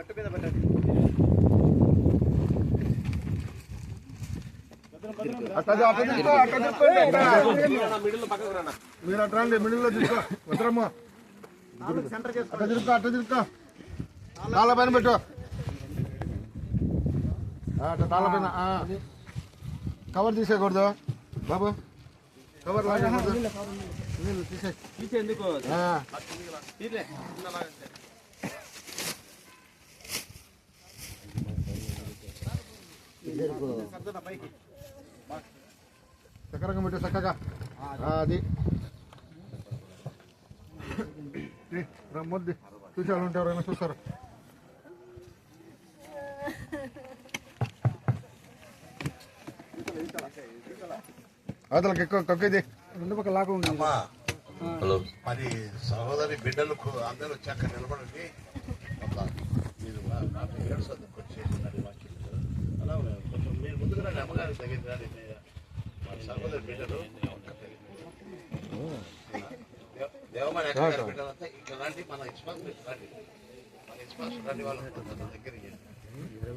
మీరు అట్లా మిడిల్ లో తీసుకో వద్దరమ్మా అట్ట తిరుక్కో తాళ్ళ పైన పెట్టు అట్లా తాళ్ళ పైన కవర్ తీసేయకూడదు బాబు కవర్ నీళ్ళు తీసేందుకు చక్కరంగా పెట్టు చక్కగా అది రమ్మద్ది చూసారు ఉంటే ఎవరైనా చూస్తారు అతలకి ఎక్కువ తొక్కేది రెండు పక్క లాగా ఉంది. మరి సహోదరి బిడ్డలు అందరూ వచ్చాక నిలబడండి. మీరు అలా కొంచెం మీరు ముందుకు రండి, అమ్మగారికి దగ్గర రండి. మరి సహోదరి బిడ్డలు దేవమని ఎక్కడ బిడ్డలంతా ఇట్లా రండి, మన ఇస్మాస్ రండి, మన ఇస్మాస్ రండి, వాళ్ళు దగ్గరికి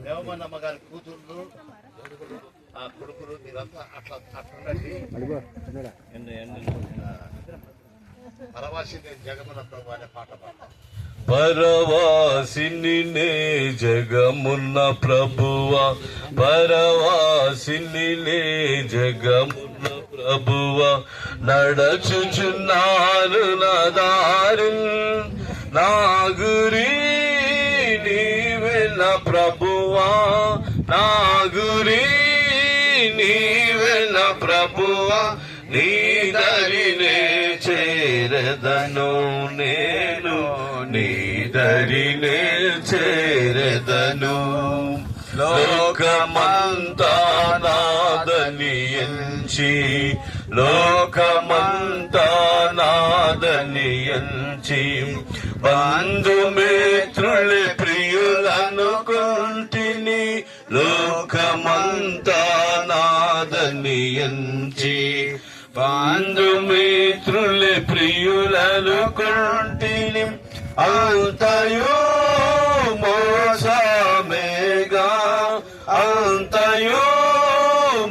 దేవమని అమ్మగారి కూతుర్లు ఆ కొడుకులు మీరంతా అట్లా అట్లండి. పరవాసిని జగమున ప్రభు అనే పాట పాడతాం. పరవాసిని నే జగమున్న ప్రభువా, పరవాసిని నే జగమున్న ప్రభువా, నడచుచున్నాను నా దారి నా గురి నీవెన ప్రభువా, నా గురి నీవెన ప్రభువా, నీ దరినే చేరదను నేను, నీ దరినే చేరదను. లోకమంతా నాదని ఎంచి, లోకమంతా నాదని ఎంచి, బంధుమిత్రులు ప్రియులనుకుంటిని, లోకమంతా నాదని ఎంచి, బంధుమిత్రులు ప్రియులనుకుంటిని, అంతయో మోసమేగా, అంతయో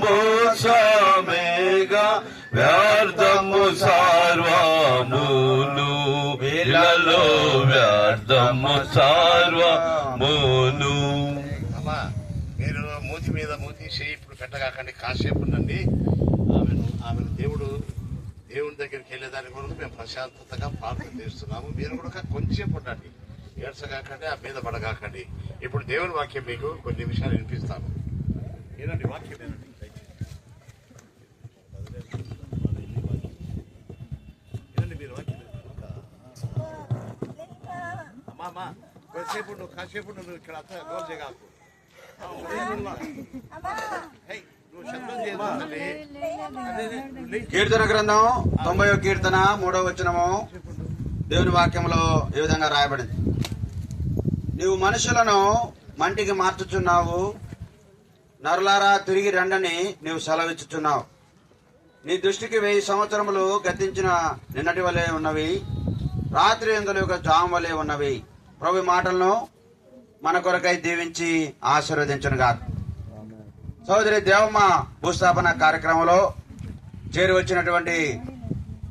మోసమేగా, వ్యర్థము సార్వమును వీళ్ళలో, వ్యర్థము సార్వమును. అమ్మా మీరు మూతి మీద మూతీసి ఇప్పుడు పెట్టగాకండి, కాసేపు ఉండండి. ఆమెను దేవుని దగ్గరికి వెళ్ళేదాని కొరకు మేము ప్రశాంతతగా ప్రార్థన చేస్తున్నాము. మీరు కూడా కొంచెం ఉండండి, ఏడ్చగాకండి, ఆ మీద పడగాకండి. ఇప్పుడు దేవుని వాక్యం మీకు కొన్ని నిమిషాలు వినిపిస్తాను. ఏనండి వాక్యం ఏనండి, ఏనండి మీరు వాక్యం అమ్మా కొద్దిసేపు నువ్వు కాసేపు నువ్వు ఇక్కడ అంతా గోల్ చేయగాకు. కీర్తన గ్రంథం 90వ కీర్తన 3వ వచనము దేవుని వాక్యంలో ఈ విధంగా రాయబడింది. నీవు మనుషులను మంటికి మార్చుచున్నావు, నరులారా తిరిగి రండని నీవు సెలవిచ్చుచున్నావు. నీ దృష్టికి 1000 సంవత్సరములు గతించిన నిన్నటి వలె ఉన్నవి, రాత్రి ఎందుల యొక్క జాము వలె ఉన్నవి. ప్రభు మాటలను మన కొరకై దీవించి ఆశీర్వదించునుగాక. సోదరి దేవమ్మ భూస్థాపన కార్యక్రమంలో చేరి వచ్చినటువంటి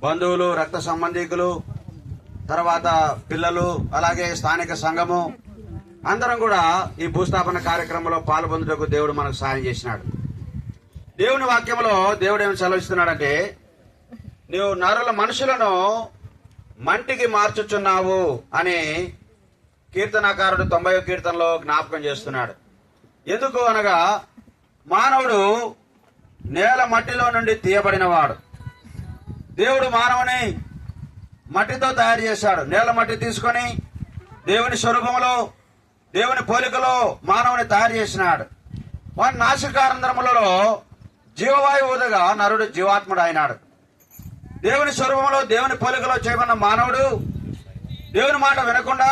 బంధువులు, రక్త సంబంధికులు, తర్వాత పిల్లలు, అలాగే స్థానిక సంఘము అందరం కూడా ఈ భూస్థాపన కార్యక్రమంలో పాల్గొందుటకు దేవుడు మనకు సహాయం చేసినాడు. దేవుని వాక్యంలో దేవుడు ఏమి సెలవిస్తున్నాడంటే, నీవు మనుషులను మంటికి మార్చుచున్నావు అని కీర్తనాకారుడు 90వ కీర్తనలో జ్ఞాపకం చేస్తున్నాడు. ఎందుకు అనగా మానవుడు నేల మట్టిలో నుండి తీయబడినవాడు. దేవుడు మానవుని మట్టితో తయారు చేశాడు. నేల మట్టి తీసుకొని దేవుని స్వరూపంలో, దేవుని పోలికలో మానవుని తయారు చేసినాడు. వాని నాసికారంధ్రములలో జీవవాయువు ఊదగా నరుడు జీవాత్ముడు అయినాడు. దేవుని స్వరూపంలో, దేవుని పోలికలో చేయబడిన మానవుడు దేవుని మాట వినకుండా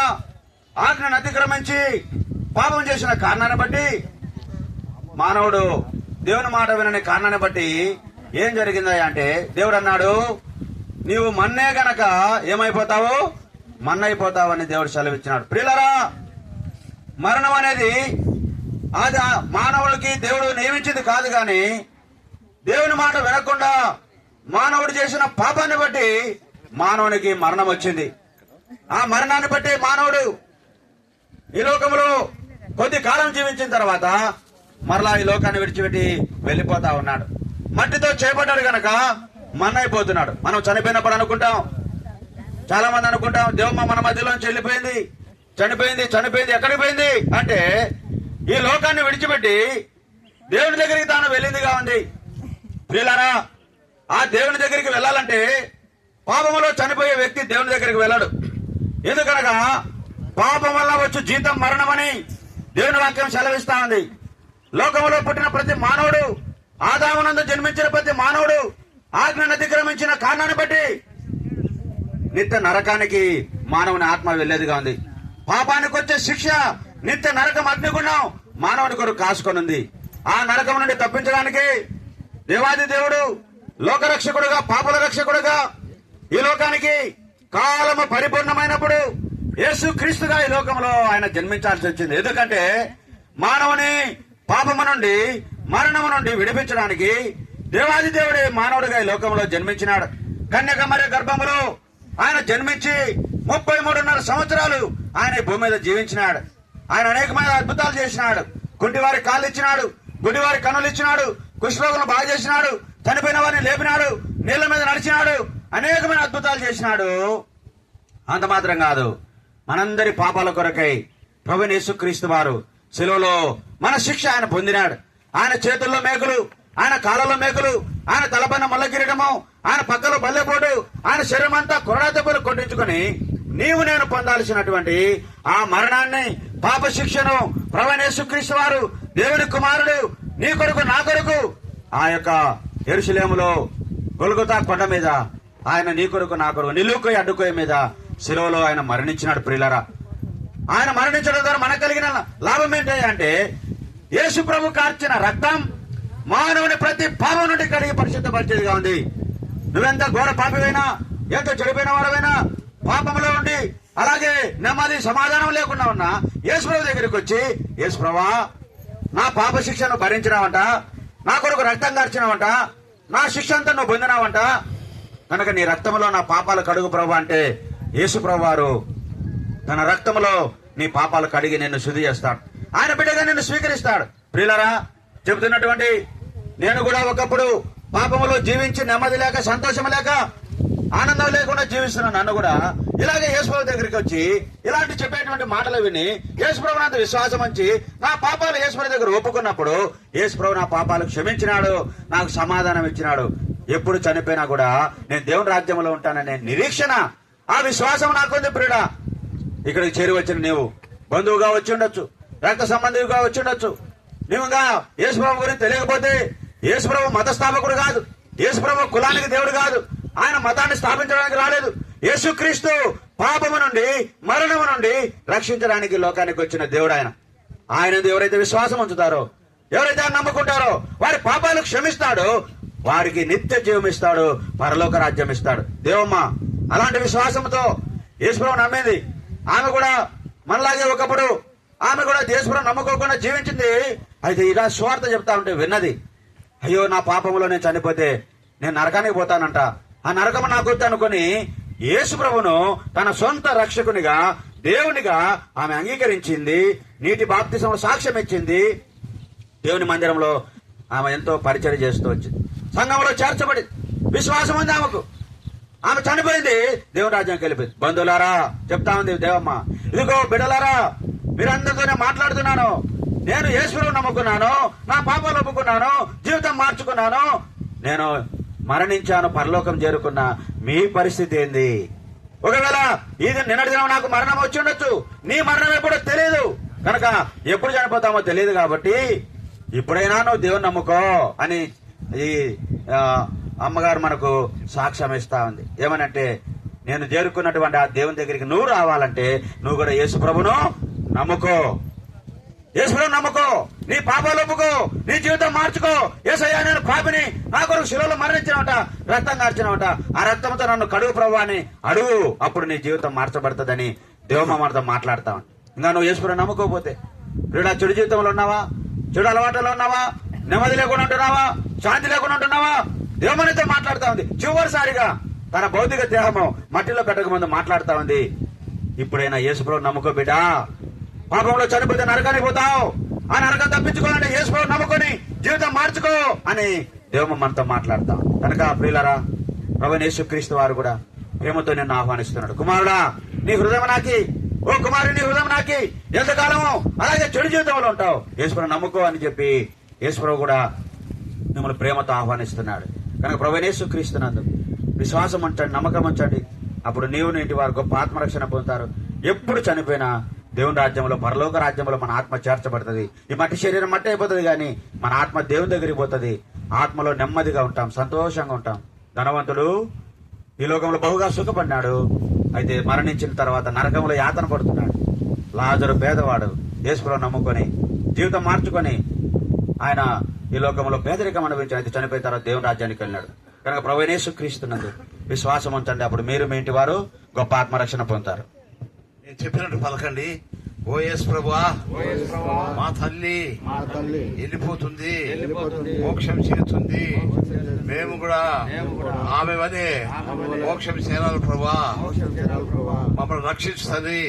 ఆజ్ఞను అతిక్రమించి పాపం చేసిన కారణాన్ని బట్టి, మానవుడు దేవుని మాట వినని కారణాన్ని బట్టి ఏం జరిగిందా అంటే, దేవుడు అన్నాడు, నీవు మన్నే గనక ఏమైపోతావు, మన్నైపోతావు అని దేవుడు సెలవిచ్చినాడు. ప్రియులరా, మరణం అనేది అది మానవుడికి దేవుడు నియమించింది కాదు, కానీ దేవుని మాట వినకుండా మానవుడు చేసిన పాపాన్ని బట్టి మానవునికి మరణం వచ్చింది. ఆ మరణాన్ని బట్టి మానవుడు ఈ లోకంలో కొద్ది కాలం జీవించిన తర్వాత మరలా ఈ లోకాన్ని విడిచిపెట్టి వెళ్లిపోతా ఉన్నాడు. మట్టితో చేపట్టాడు గనక మన్నైపోతున్నాడు. మనం చనిపోయినప్పుడు అనుకుంటాం, చాలా మంది అనుకుంటాం, దేవమ్మ మన మధ్యలోంచి వెళ్ళిపోయింది, చనిపోయింది. ఎక్కడికి పోయింది అంటే ఈ లోకాన్ని విడిచిపెట్టి దేవుని దగ్గరికి తాను వెళ్ళిందిగా ఉంది. ప్రియులారా, ఆ దేవుని దగ్గరికి వెళ్ళాలంటే పాపములో చనిపోయే వ్యక్తి దేవుని దగ్గరికి వెళ్ళాడు. ఎందుకనగా పాపం వల్ల వచ్చు జీతం మరణమని దేవుని వాక్యం సెలవిస్తా ఉంది. లోకములో పుట్టిన ప్రతి మానవుడు, ఆదామునందు జన్మించిన ప్రతి మానవుడు ఆజ్ఞను అతిక్రమించిన కారణాన్ని బట్టి నిత్య నరకానికి మానవుని ఆత్మ వెళ్లేదిగా ఉంది. పాపానికి వచ్చే శిక్ష నిత్య నరకం, అగ్నిగుండం మానవుని కొరకు కాసుకొని ఉంది. ఆ నరకం నుండి తప్పించడానికి దేవాది దేవుడు లోకరక్షకుడుగా, పాపుల రక్షకుడుగా ఈ లోకానికి కాలము పరిపూర్ణమైనప్పుడు యేసు క్రీస్తుగా ఈ లోకంలో ఆయన జన్మించాల్సి వచ్చింది. ఎందుకంటే మానవుని పాపము నుండి, మరణము నుండి విడిపించడానికి దేవాది దేవుడే మానవుడిగా ఈ లోకంలో జన్మించినాడు. కన్యక మరియ గర్భములో ఆయన జన్మించి 33.5 సంవత్సరాలు ఆయన ఈ భూమి మీద జీవించినాడు. ఆయన అనేకమైన అద్భుతాలు చేసినాడు. కుంటివారి కాళ్ళు ఇచ్చినాడు, గుడివారి కన్నులు ఇచ్చినాడు, కుష్ఠరోగులను బాగా చేసినాడు, చనిపోయిన వారిని లేపినాడు, నీళ్ల మీద నడిచినాడు, అనేకమైన అద్భుతాలు చేసినాడు. అంత మాత్రం కాదు, మనందరి పాపాల కొరకై ప్రభువైన యేసుక్రీస్తు వారు శిలువలో మన శిక్ష ఆయన పొందినాడు. ఆయన చేతుల్లో మేకులు, ఆయన కాళ్ళలో మేకులు, ఆయన తలపైన మల్ల కిరీటము, ఆయన పక్కలో బల్లెపోటు, ఆయన శరీరం అంతా కొరడా దెబ్బలు కొట్టించుకుని నీవు నేను పొందాల్సినటువంటి ఆ మరణాన్ని, పాప శిక్షను ప్రభువైన యేసుక్రీస్తు వారు దేవుని కుమారుడు నీ కొరకు నా కొరకు ఆ యొక్క యెరూషలేములో గొల్గొతా కొండ మీద ఆయన నీ కొరకు నా కొరకు నిలువుకోయి అడ్డుకోయ మీద శిలువలో ఆయన మరణించినాడు. ప్రియులారా, ఆయన మరణించడం ద్వారా మనకు కలిగిన లాభం ఏంటి అంటే యేసు ప్రభు కార్చిన రక్తం మానవుని ప్రతి పాపం నుండి కడిగి పరిశుద్ధపరిచేదిగా ఉంది. నువ్వెంత ఘోర పాపివైనా, ఎంత చెడిపోయిన వాడవైనా, పాపంలో ఉండి అలాగే నెమ్మది సమాధానం లేకుండా ఉన్నా యేసు ప్రభు దగ్గరికి వచ్చి, యేసు ప్రభా నా పాప శిక్షను భరించినావంట, నా కొరకు రక్తం కార్చినావంట, నా శిక్ష అంతా నువ్వు పొందినావంట, కనుక నీ రక్తంలో నా పాపాలు కడుగు ప్రభు అంటే యేసు ప్రభు వారు తన రక్తంలో నీ పాపాలు కడిగి నిన్ను శుద్ధి చేస్తాడు. ఆయన బిడ్డగా నిన్ను స్వీకరిస్తాడు. ప్రియులారా, చెబుతున్నటువంటి నేను కూడా ఒకప్పుడు పాపములో జీవించి నెమ్మది లేక, సంతోషం లేక, ఆనందం లేకుండా జీవిస్తున్న నన్ను కూడా ఇలాగే యేసుప్రభు దగ్గరికి వచ్చి ఇలాంటి చెప్పేటువంటి మాటలు విని యేసుప్రభు అంత విశ్వాసం ఉంచి నా పాపాలు యేసుప్రభు దగ్గర ఒప్పుకున్నప్పుడు యేసుప్రభు నా పాపాలు క్షమించినాడు, నాకు సమాధానం ఇచ్చినాడు. ఎప్పుడు చనిపోయినా కూడా నేను దేవుని రాజ్యంలో ఉంటాననే నిరీక్షణ, ఆ విశ్వాసం నాకుంది. ప్రియుడా, ఇక్కడికి చేరి వచ్చిన నీవు బంధువుగా వచ్చి ఉండొచ్చు, రక్త సంబంధిగా వచ్చి ఉండొచ్చు. నీవుగా యేసుప్రభు గురించి తెలియకపోతే యేసుప్రభు మత స్థాపకుడు కాదు, యేసుప్రభు కులానికి దేవుడు కాదు, ఆయన మతాన్ని స్థాపించడానికి రాలేదు. యేసుక్రీస్తు పాపము నుండి, మరణము నుండి రక్షించడానికి లోకానికి వచ్చిన దేవుడు ఆయన. ఆయన ఎవరైతే విశ్వాసం ఉంచుతారో, ఎవరైతే ఆయన నమ్ముకుంటారో వారి పాపాలు క్షమిస్తాడో వారికి నిత్య జీవం ఇస్తాడు, పరలోక రాజ్యం ఇస్తాడు. దేవమ్మ అలాంటి విశ్వాసంతో యేసుప్రభు నమ్మింది. ఆమె కూడా మనలాగే ఒకప్పుడు ఆమె కూడా యేసుప్రభు నమ్ముకోకుండా జీవించింది. అయితే ఇలా స్వార్థ చెప్తా ఉంటే విన్నది, అయ్యో నా పాపంలో నేను చనిపోతే నేను నరకానికి పోతానంట, ఆ నరకం నాకు వద్దు అనుకుని యేసుప్రభును తన సొంత రక్షకునిగా, దేవునిగా ఆమె అంగీకరించింది. నీటి బాప్తిసం సాక్ష్యం ఇచ్చింది. దేవుని మందిరంలో ఆమె ఎంతో పరిచయం చేస్తూ వచ్చింది. సంఘంలో చేర్చబడి విశ్వాసం ఉంది ఆమెకు. ఆమె చనిపోయింది, దేవుని రాజ్యానికి వెళ్ళిపోయింది. బంధువులారా చెప్తా ఉంది దేవమ్మ, ఇదిగో బిడ్డలారా, మీరందరితోనే మాట్లాడుతున్నాను. నేను యేసుప్రభువు నమ్ముకున్నాను, నా పాపాలు ఒప్పుకున్నాను, జీవితం మార్చుకున్నాను, నేను మరణించాను, పరలోకం చేరుకున్నా. మీ పరిస్థితి ఏంది? ఒకవేళ ఇది నిన్నటి దినం నాకు మరణం వచ్చి ఉండొచ్చు, నీ మరణం ఎప్పుడో తెలియదు కనుక ఎప్పుడు చనిపోతామో తెలియదు. కాబట్టి ఇప్పుడైనా నువ్వు దేవుని నమ్ముకో అని ఈ అమ్మగారు మనకు సాక్ష్యం ఇస్తా ఉంది. ఏమనంటే నేను చేరుకున్నటువంటి ఆ దేవుని దగ్గరికి నువ్వు రావాలంటే నువ్వు కూడా యేసు ప్రభును నమ్ముకో, యేసుప్రభువును నమ్ముకో, నీ పాపాలు ఒప్పుకో, నీ జీవితం మార్చుకో. యేసయ్యా నేను పాపిని, నా కొరకు శిలువలో మరణించినవట, రక్తం కార్చినవట, ఆ రక్తంతో నన్ను కడుగు ప్రభు అని అడుగు, అప్పుడు నీ జీవితం మార్చబడుతుందని దేవమ్మ మనతో మాట్లాడతాం. ఇంకా నువ్వు యేసుప్రభుని నమ్ముకోకపోతే ప్రియుడా, చెడు జీవితంలో ఉన్నావా, చెడు అలవాట్లలో ఉన్నావా, నెమ్మది లేకుండా ఉంటున్నావా, శాంతి లేకుండా ఉంటున్నావా, దేవునితో మాట్లాడుతా ఉంది. చివరిసారిగా తన భౌతిక దేహము మట్టిలో పెట్టక ముందు మాట్లాడుతా ఉంది. ఇప్పుడైనా యేసుప్రభుని నమ్ముకో బిడ్డా. పాపంలో చనిపోతే నరకానికి పోతావు, ఆ నరకం తప్పించుకోవాలంటే యేసుప్రభుని నమ్ముకొని జీవితం మార్చుకో అని దేవుడు మనతో మాట్లాడతాం. కనుక ప్రియులారా, ప్రభువైన యేసుక్రీస్తు వారు కూడా ప్రేమతో నిన్ను ఆహ్వానిస్తున్నాడు. కుమారుడా, నీ హృదయం నాకి, ఓ కుమారుడు నీ హృదయం నాకి, ఎంతకాలము అలాగే చెడు జీవితంలో ఉంటావు, యేసుప్రభుని నమ్ముకో అని చెప్పి యేసుప్రభు కూడా మిమ్మల్ని ప్రేమతో ఆహ్వానిస్తున్నాడు. కనుక ప్రభువైన యేసుక్రీస్తు నందు విశ్వాసం ఉంచండి, నమ్మకం ఉంచండి. అప్పుడు నీవు నీటి వారు గొప్ప ఆత్మరక్షణ పొందుతారు. ఎప్పుడు చనిపోయినా దేవుని రాజ్యంలో, పరలోక రాజ్యంలో మన ఆత్మ చేర్చబడుతుంది. ఈ మట్టి శరీరం మట్టి అయిపోతుంది, కానీ మన ఆత్మ దేవుని దగ్గరికి పోతుంది. ఆత్మలో నెమ్మదిగా ఉంటాం, సంతోషంగా ఉంటాం. ధనవంతుడు ఈ లోకంలో బహుగా సుఖపడినాడు, అయితే మరణించిన తర్వాత నరకంలో యాతన పడుతున్నాడు. లాజరు పేదవాడు యేసుప్రభుని నమ్ముకొని జీవితం మార్చుకొని ఆయన ఈ లోకంలో పేదరికం అనుభవించి అయితే చనిపోయిన తర్వాత దేవుని రాజ్యానికి వెళ్ళినాడు. కనుక ప్రభువైన యేసుక్రీస్తునందు విశ్వాసం ఉంచండి. అప్పుడు మీరు మీ ఇంటి వారు గొప్ప ఆత్మరక్షణ పొందుతారు. నేను చెప్పినట్టు పలకండి. ఓ యేసు ప్రభువా, మా తల్లి వెళ్ళిపోతుంది, మోక్షం చేస్తుంది, మేము కూడా ఆమె వనే మోక్షం చేరాలి ప్రభువా, మమ్మల్ని రక్షిస్తుంది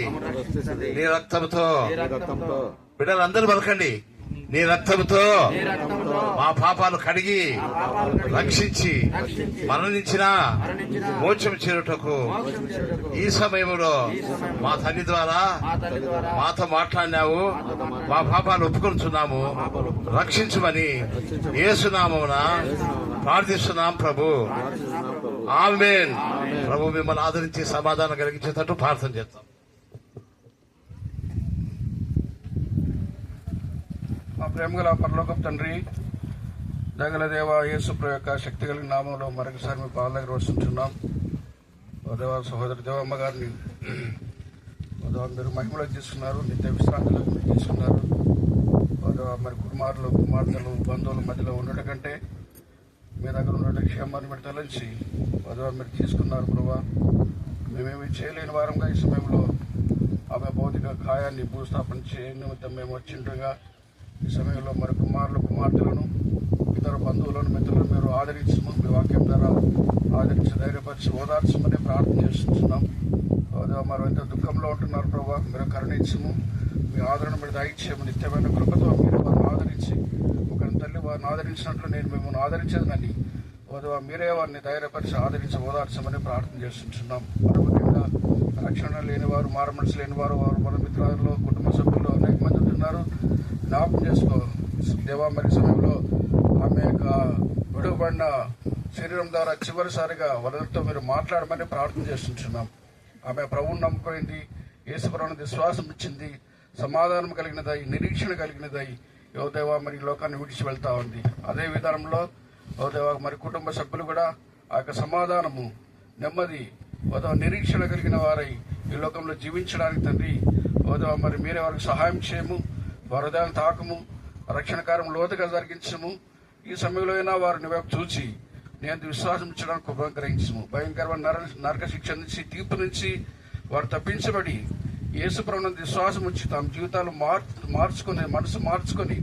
నీ రక్తంతో. బిడ్డలందరూ పలకండి. నీ రక్తంతో మా పాపాలు కడిగి రక్షించి మరణించిన మోక్షం చేరుటకు ఈ సమయంలో మా తల్లి ద్వారా మాతో మాట్లాడినావు. మా పాపాలు ఒప్పుకొనుచున్నాము, రక్షించుమని యేసునామమున ప్రార్థిస్తున్నాం ప్రభు. ఆమేన్. ప్రభు మిమ్మల్ని ఆదరించి సమాధానం కలిగించేటట్టు ప్రార్థన చేస్తాం. మా ప్రేమగల పరలోకపు తండ్రి, దగల దేవ యేసుప్రభు యొక్క శక్తి కలిగిన నామంలో మరొకసారి మీ పాద దగ్గర వస్తుంటున్నాం. ఓ దేవ, సహోదరు దేవమ్మ గారిని ఓ దేవ మీరు మహిమలో తీసుకున్నారు, నిత్య విశ్రాంతిలో మీరు తీసుకున్నారు. ఓ దేవ, మరి కుమారులు కుమార్తెలు బంధువుల మధ్యలో ఉండటం కంటే మీ దగ్గర ఉండటం క్షేమాన్ని మీరు తలంచి ఓ దేవ మీరు తీసుకున్నారు ప్రభా. మేమేమి చేయలేని వారంగా ఈ సమయంలో ఆమె భౌతిక కాయాన్ని భూస్థాపన చేయ నిమిత్తం మేము వచ్చిండగా ఈ సమయంలో మరి కుమారులు కుమార్తెలను ఇతర బంధువులను మిత్రులను మీరు ఆదరించము, మీ వాక్యం ద్వారా ఆదరించి ధైర్యపరిచి ఓదార్చమని ప్రార్థన చేస్తున్నాం. మరి ఎంత దుఃఖంలో ఉంటున్నారు ప్రభావ, మీరు కరుణించము, మీ ఆదరణ మీరు దయచేయము. నిత్యమైన కృపతో మీరు వారిని ఆదరించి, ఒకరి తల్లి వారిని ఆదరించినట్లు నేను మిమ్మల్ని ఆదరించేదనని మీరే వారిని ధైర్యపరిచి ఆదరించి ఓదార్చమని ప్రార్థన చేస్తున్నాం. మరి ముఖ్యంగా రక్షణ లేనివారు, మారమనసు లేనివారు, వారు మన మిత్రులలో కుటుంబ సభ్యులు అనేక మంది ఉంటున్నారు. జ్ఞాపకం చేసుకో దేవా. మరి సమయంలో ఆమె యొక్క విడువబడిన శరీరం ద్వారా చివరిసారిగా వరదలతో మీరు మాట్లాడమని ప్రార్థన చేస్తున్నాం. ఆమె ప్రభువుని నమ్ముకోయింది, యేసుప్రభుని విశ్వాసం ఇచ్చింది, సమాధానం కలిగినదై, నిరీక్షణ కలిగినదై ఓ దేవా మరి లోకాన్ని విడిచి వెళ్తా ఉంది. అదే విధానంలో ఓ దేవా మరి కుటుంబ సభ్యులు కూడా ఆ యొక్క సమాధానము, నెమ్మది, ఓ దేవా నిరీక్షణ కలిగిన వారై ఈ లోకంలో జీవించడానికి తండ్రి ఓ దేవా మరి మీరే వారికి సహాయం చేయము, వారి హృదయాన్ని తాకము, రక్షణ కార్యం లోతుగా జరిగించము. ఈ సమయంలో అయినా వారిని వైపు చూచి నేను విశ్వాసం ఇచ్చడానికి ఉపగ్రహించము. భయంకరమైన నరక శిక్ష నుంచి, తీర్పు నుంచి వారు తప్పించబడి యేసుప్రభుని విశ్వాసం ఉంచి తమ జీవితాలు మార్చుకుని, మనసు మార్చుకొని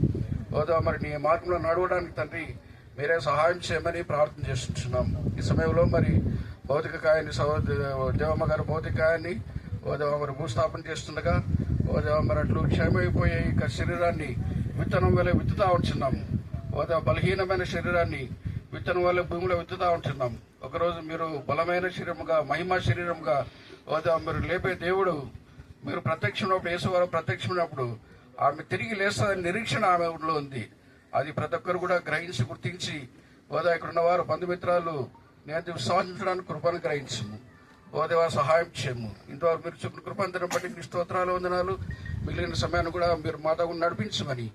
ఓదా మరి నీ మార్గంలో నడవడానికి తండ్రి మీరే సహాయం చేయమని ప్రార్థన చేస్తున్నాం. ఈ సమయంలో మరి భౌతిక కాయాన్ని దేవమ్మ గారు భౌతిక కాయాన్ని ఓదేవ మరి భూస్థాపన చేస్తుండగా ఓదేవ మరి అట్లు క్షయమైపోయే ఇక శరీరాన్ని విత్తనం వల్ల విత్తుతా ఉంటున్నాము. ఓదేవ బలహీనమైన శరీరాన్ని విత్తనం వల్ల భూమిలో విత్తుతా ఉంటున్నాం. ఒకరోజు మీరు బలమైన శరీరముగా, మహిమా శరీరముగా ఓదేవ మీరు లేపే దేవుడు మీరు ప్రత్యక్షమైనప్పుడు, యేసువారు ప్రత్యక్షమైనప్పుడు ఆమె తిరిగి లేస్తుందని నిరీక్షణ ఆమె ఊళ్ళో ఉంది. అది ప్రతి ఒక్కరు కూడా గ్రహించి, గుర్తించి ఓదా ఇక్కడ ఉన్నవారు బంధుమిత్రాలు నేను విశ్వాసించడానికి కృపను గ్రహించము. ఓదేవా సహాయం చేయము. ఇంతవరకు మీరు చెప్పిన కృపాంతరం బట్టి మీ స్తోత్రాలు, వందనాలు. మిగిలిన సమయాన్ని కూడా మీరు మాతో నడిపించమని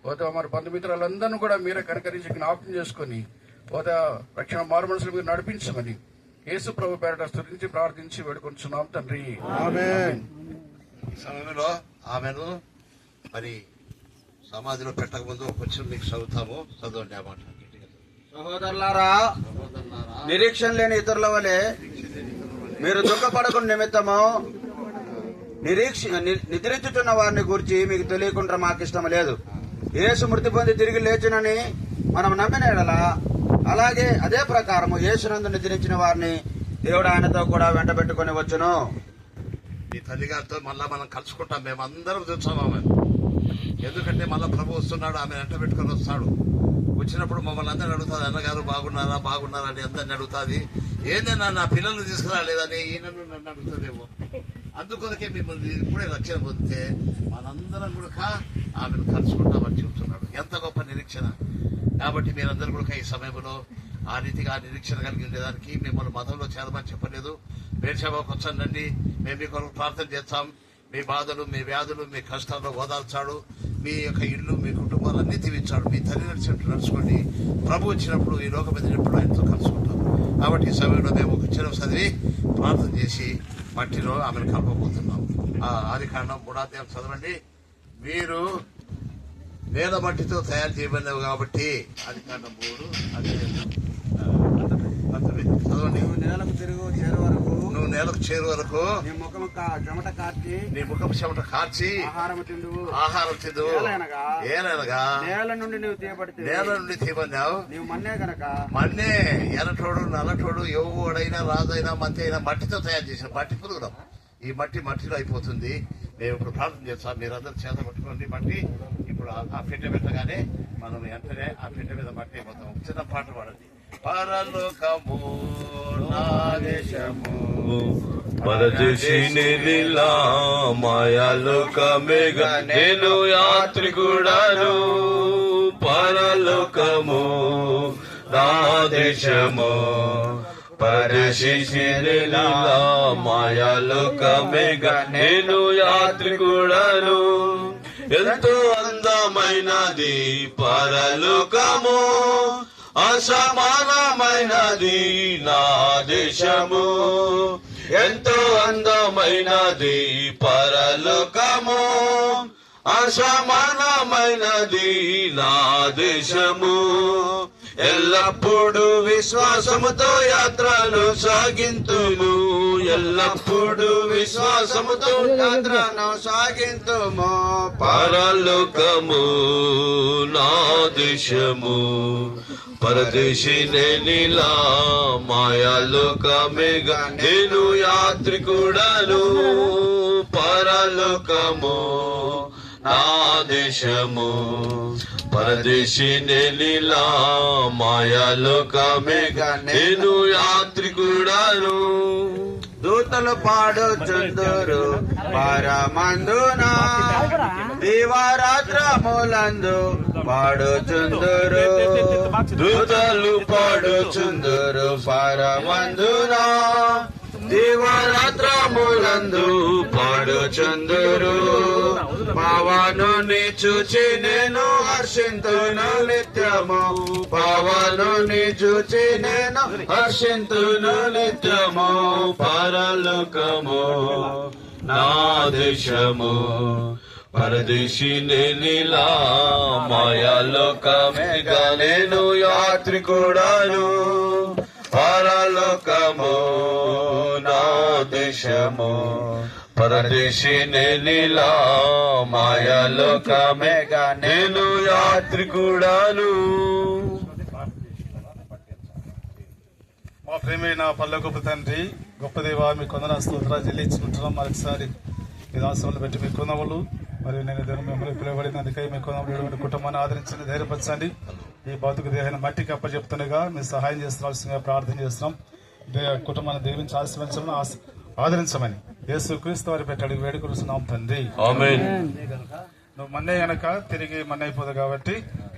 ఓదేవా మరి బంధుమిత్రాలందరినీ కూడా మీరే కనికరించి జ్ఞాపకం చేసుకొని ఓదా రక్షణ మారు మనసులు మీరు నడిపించమని యేసు ప్రభు పేరట స్తుతించి ప్రార్థించి వేడుకొంచున్నాం తండ్రి. ఈ సమయంలో ఆమెను మరి సమాధిలో పెట్టకముందు ఒక వచ్చిన మీకు చదువుతాము, చదవండి ఆ మాట. సహోదరులారా, నిరీక్షణ లేని ఇతరుల వలె మీరు దుఃఖపడకుండా నిమిత్తము నిద్రించుచున్న వారిని గురించి మీకు తెలియకుండా మాకు ఇష్టం లేదు. యేసు మృతి పొంది తిరిగి లేచునని మనం నమ్మిన యెడల అలాగే అదే ప్రకారము యేసునందు నిద్రించిన వారిని దేవుడు ఆయనతో కూడా వెంట పెట్టుకుని వచ్చును. ఈ తల్లిగారితో మళ్ళా మనం కలుసుకుంటాం. మేము అందరం చూసాం ఆమె, ఎందుకంటే మళ్ళా ప్రభు వస్తున్నాడు, ఆమె వెంట పెట్టుకుని వస్తాడు. వచ్చినప్పుడు మమ్మల్ని అందరిని అడుగుతుంది, అన్నగారు బాగున్నారా అని అందరిని అడుగుతుంది. ఏందన్నా నా పిల్లల్ని తీసుకురాలేదని ఈయనను నన్ను అడుగుతుందేమో. అందుకొనకే మిమ్మల్ని ఇప్పుడే రక్షణ పొందితే మనందరం కూడా ఆమెను కలుసుకుంటామని చెబుతున్నాడు. ఎంత గొప్ప నిరీక్షణ. కాబట్టి మీరందరూ కూడా ఈ సమయంలో ఆ రీతిగా నిరీక్షణ కలిగి ఉండేదానికి మిమ్మల్ని మతంలో చేరమని చెప్పలేదు. బేర్షెబాకు వచ్చానండి, మేము మీ కొరకు ప్రార్థన చేస్తాం. మీ బాధలు, మీ వ్యాధులు, మీ కష్టాల్లో ఓదార్చాడు. మీ యొక్క ఇల్లు, మీ కుటుంబాలన్నీ తీర్చాడు. మీ తల్లి నడిచినట్టు నడుచుకోండి. ప్రభు వచ్చినప్పుడు ఈ లోకం ఎదిగినప్పుడు ఆయనతో కలుసుకుంటాం. కాబట్టి ఈ సమయంలో మేము ఒక చిన్న చదివి ప్రార్థన చేసి మట్టిలో ఆమెను కలపబోతున్నాం. ఆదికాండం 3వ అధ్యాయం చదవండి. మీరు నేల మట్టితో తయారు చేయబడినవి కాబట్టి ఆదికాండం 3 చదవండి. నువ్వు నేలకు చేరు వరకు నేలకు చేరు వరకు నీ ముఖము చెమట కార్చి నీ ముఖం చెమట కార్చి ఆహారం తిందు. ఏలనగా నేల నుండి నువ్వు తీయబడితే నేల నుండి తీయబడినావు. నీవు మన్నే గనక మన్నే ఎర్రటోడు నల్లటోడు ఎవడైనా రాజైనా మంత్రి అయినా మట్టితో తయారు చేసిన మట్టి పురుగుడం. ఈ మట్టిలో అయిపోతుంది. మేము ఇప్పుడు ప్రార్థన చేస్తాం. మీరందరూ చేత పట్టుకోండి. మట్టి ఇప్పుడు ఆ పెట్టె పెట్టగానే మనం వెంటనే ఆ పెట్టె మీద మట్టి అయిపోతాం. చిన్న పాట పాడండి. పరలోకము నా దేశము పరదేశిని లీలా మాయాలోకమేగా నేను యాత్రికుడను. పరలోకము నా దేశము పరదేశిని లీలా మాయాలోకమేగా నేను యాత్రికుడను. ఎంతో అందమైనది పరలోకము, అసమానమైనది నా దేశము. ఎంతో అందమైనది పరలోకము, అసమానమైనది నా దేశము. ఎల్లప్పుడూ విశ్వాసముతో యాత్రను సాగింతుము. ఎల్లప్పుడూ విశ్వాసముతో యాత్రను సాగింతుము. పరలోకము నా దేశము పరదేశినే నీలా మాయాలోకమేగా నేను యాత్రికుడను. పరలోకము నా దేశము పరదేశినే నీలా మాయాలోకమేగా నేను యాత్రికుడను. దూతలు పాడుచుందురు పరమందునా, దివారాత్రములందు పాడుచుందురు. దూతలు పాడుచుందురు పరమందునా, దివారాత్రములందు పాడుచుందురు. పవనుని చూచి నేను హర్షింతును నిత్యము. పవనుని చూచి నేను హర్షింతును నిత్యము. పరలోకము నా దేశము పరదేశినే నీలా మాయాలోకమేగా నేను యాత్రికుడను. పరలోకము నా దేశము పరదేశినే నీలా మాయాలోకమేగా నేను యాత్రికుడను. మా ప్రేమైన పల్లెగొప్ప తండ్రి, గొప్ప దేవా, మీ కొందన స్తోత్రాలు చెల్లించుకుంటున్నాం. మరొకసారి ఈ దాసములు పెట్టి మీ కొందములు మరియు నేను మిమ్మల్ని పిలువబడినందుకై మీ కొందములు కుటుంబాన్ని ఆదరించండి, ధైర్యపరచండి. ఈ బతుకు దేహాన్ని మట్టికి అప్పచెప్తుండగా మీరు సహాయం చేస్తున్నాల్సిందిగా ప్రార్థన చేస్తున్నాం. కుటుంబాన్ని దీవించి ఆదరించమని యేసుక్రీస్తు వారి పెట్టి అడిగి వేడుకొలుస్తున్నాం తండ్రి. ఆమేన్. నువ్వు మన్నే గనక తిరిగి మన్నైపోదు కాబట్టి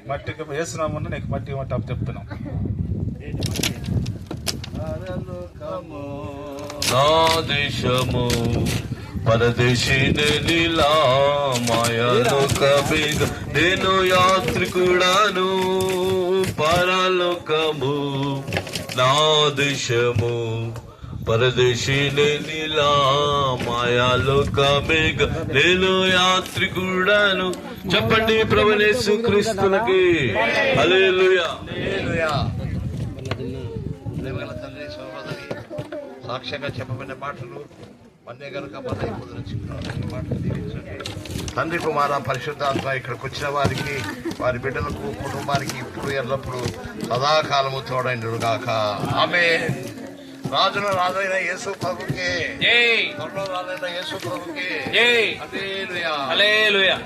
మట్టికి వేస్తున్నామని నీకు మట్టి వంట చెప్తున్నాం. నా దేశము పరదేశినే నీలా మాయాలోకమేగా నేను యాత్రికుడను. పరలోకము నా దేశము పరదేశినే నీలా మాయాలోకమేగా నేను యాత్రికుడను. చెప్పండి ప్రభువైన యేసుక్రీస్తునికి హల్లెలూయా. ప్రేమగల తండ్రి, సహోదరి, సాక్ష్యంగా చెప్పబడిన మాటలు మన్నే గనుక మన మాటలు దీవించండి. తండ్రి కుమార పరిశుద్ధాత్మ ఇక్కడికి వచ్చిన వారికి వారి బిడ్డలకు కుటుంబానికి ఇప్పుడు ఎల్లప్పుడు సదాకాలము తోడైనడు గాక. ఆమేన్. రాజుల రాజైన యేసు ప్రభుకే, రాజైన యేసు ప్రభుకే. హల్లెలూయా.